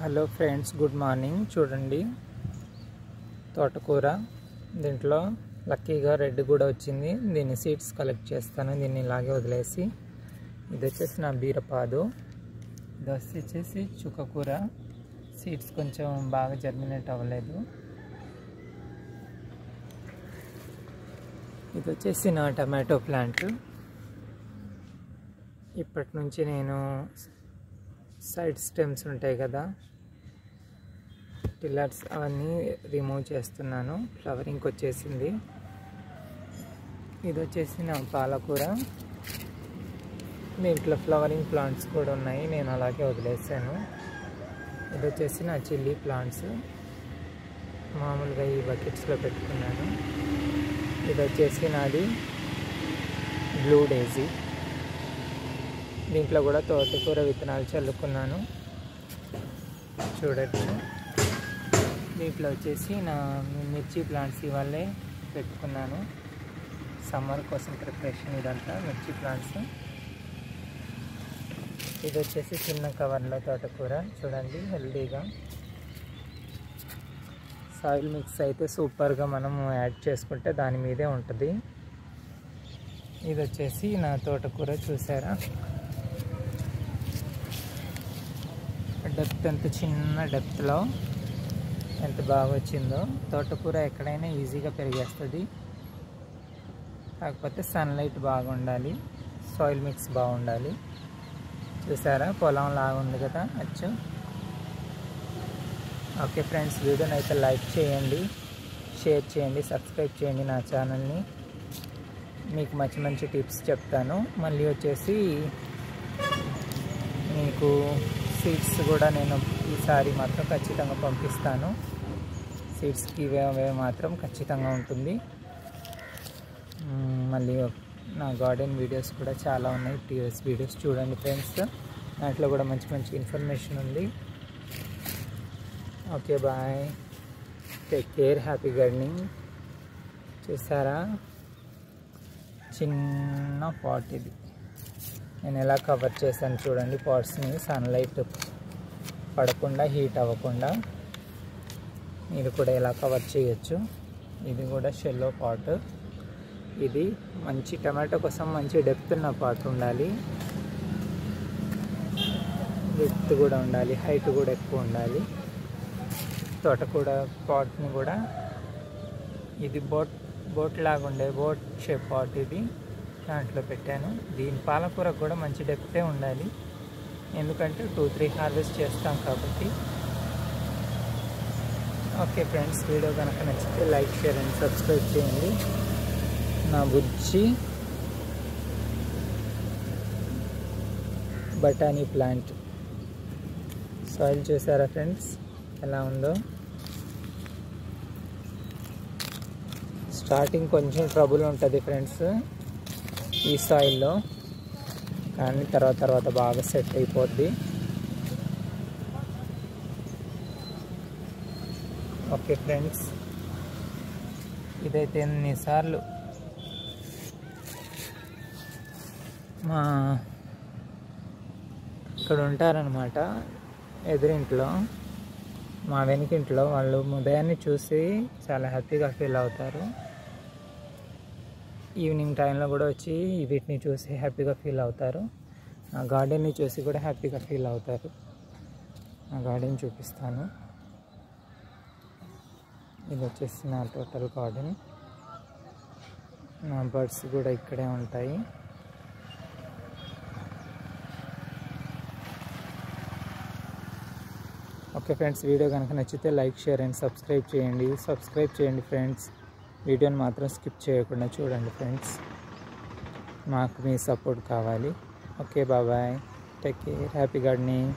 Hello friends, good morning. చూడండి, తోటకూర. దీంట్లో లక్కీగా రెడ్ కూడా వచ్చింది. దీన్ని సీడ్స్ కలెక్ట్ చేస్తాను. దీన్ని ఇలాగే వదిలేసి, ఇది వచ్చేసి నా బీరపాదు, ఇది వచ్చేసి చుక్కకూర. సీడ్స్ కొంచెం బాగా జర్మినేట్ అవ్వలేదు. ఇది వచ్చేసి నా టమాటో ప్లాంట్. ఇప్పటి నుంచి నేను సైడ్ స్టెమ్స్ ఉంటాయి కదా, టిల్లర్స్, అవన్నీ రిమూవ్ చేస్తున్నాను. ఫ్లవరింగ్ వచ్చేసింది. ఇది వచ్చేసి నా పాలకూర. దీంట్లో ఫ్లవరింగ్ ప్లాంట్స్ కూడా ఉన్నాయి, నేను అలాగే వదిలేసాను. ఇది వచ్చేసి నా చిల్లీ ప్లాంట్స్, మామూలుగా ఈ బకెట్స్లో పెట్టుకున్నాను. ఇది వచ్చేసి నాది బ్లూ డేజీ. దీంట్లో కూడా తోటకూర విత్తనాలు చల్లుకున్నాను, చూడొచ్చు. దీంట్లో వచ్చేసి నా మిర్చి ప్లాంట్స్ ఇవాళే పెట్టుకున్నాను, సమ్మర్ కోసం ప్రిపరేషన్. ఇదంతా మిర్చి ప్లాంట్స్. ఇది వచ్చేసి చిన్న కవర్లో తోటకూర, చూడండి, హెల్దీగా. సాయిల్ మిక్స్ అయితే సూపర్గా మనం యాడ్ చేసుకుంటే దాని మీదే ఉంటుంది. ఇది వచ్చేసి నా తోటకూర, చూసారా డెప్త్, ఎంత చిన్న డెప్త్లో ఎంత బాగా వచ్చిందో. తోటకూర ఎక్కడైనా ఈజీగా పెరిగేస్తుంది, కాకపోతే సన్లైట్ బాగా ఉండాలి, సాయిల్ మిక్స్ బాగుండాలి. చూసారా, పొలం లాగా ఉంది కదా అచ్చు. ఓకే ఫ్రెండ్స్, వీడియోని అయితే లైక్ చేయండి, షేర్ చేయండి, సబ్స్క్రైబ్ చేయండి నా ఛానల్ని. మీకు మంచి మంచి టిప్స్ చెప్తాను. మళ్ళీ వచ్చేసి మీకు సీడ్స్ కూడా నేను ఈసారి మాత్రం ఖచ్చితంగా పంపిస్తాను. సీడ్స్కి ఇవే మాత్రం ఖచ్చితంగా ఉంటుంది. మళ్ళీ నా గార్డెన్ వీడియోస్ కూడా చాలా ఉన్నాయి, ప్రీవియస్ వీడియోస్ చూడండి ఫ్రెండ్స్. దాంట్లో కూడా మంచి మంచి ఇన్ఫర్మేషన్ ఉంది. Okay, bye, take care, happy gardening. చూసారా, చిన్న పాట్ ఇది. నేను ఎలా కవర్ చేశాను చూడండి పాట్స్ని, సన్లైట్ పడకుండా, హీట్ అవ్వకుండా. మీరు కూడా ఎలా కవర్ చేయొచ్చు. ఇది కూడా షెల్లో పాట్. ఇది మంచి టమాటో కోసం మంచి డెప్త్ ఉన్న పాట్ ఉండాలి, డెప్త్ కూడా ఉండాలి, హైట్ కూడా ఎక్కువ ఉండాలి. తోటకూర పాట్ని కూడా, ఇది బోట్ లాగా ఉండే బోట్ షేప్ పాట్, ఇది దాంట్లో పెట్టాను. దీని పాలకూరకు కూడా మంచి డెప్తే ఉండాలి, ఎందుకంటే 2-3 హార్వెస్ట్ చేస్తాం కాబట్టి. ఓకే ఫ్రెండ్స్, వీడియో కనుక నచ్చితే లైక్, షేర్ అండ్ సబ్స్క్రైబ్ చేయండి. నా బుజ్జి బఠానీ ప్లాంట్. సాయిల్ చూసారా ఫ్రెండ్స్ ఎలా ఉందో. స్టార్టింగ్ కొంచెం ట్రబుల్ ఉంటుంది ఫ్రెండ్స్ ఈ సాయిల్లో, కానీ తర్వాత బాగా సెట్ అయిపోద్ది. ఓకే ఫ్రెండ్స్, ఇదైతే ఎన్నిసార్లు మా ఇక్కడ ఉంటారనమాట ఎదురింట్లో, మా వెనుకింట్లో, వాళ్ళు ఉదయాన్ని చూసి చాలా హ్యాపీగా ఫీల్ అవుతారు. ఈవినింగ్ టైంలో కూడా వచ్చి వీటిని చూసి హ్యాపీగా ఫీల్ అవుతారు. నా గార్డెన్ని చూసి కూడా హ్యాపీగా ఫీల్ అవుతారు. నా గార్డెన్ చూపిస్తాను. ఇది వచ్చేసి నా టోటల్ గార్డెన్. నా బర్డ్స్ కూడా ఇక్కడే ఉంటాయి. ఓకే ఫ్రెండ్స్, వీడియో కనుక నచ్చితే లైక్, షేర్ అండ్ సబ్స్క్రైబ్ చేయండి ఫ్రెండ్స్. వీడియోని మాత్రం స్కిప్ చేయకుండా చూడండి ఫ్రెండ్స్, మాకు మీ సపోర్ట్ కావాలి. Okay, bye, take care, happy gardening.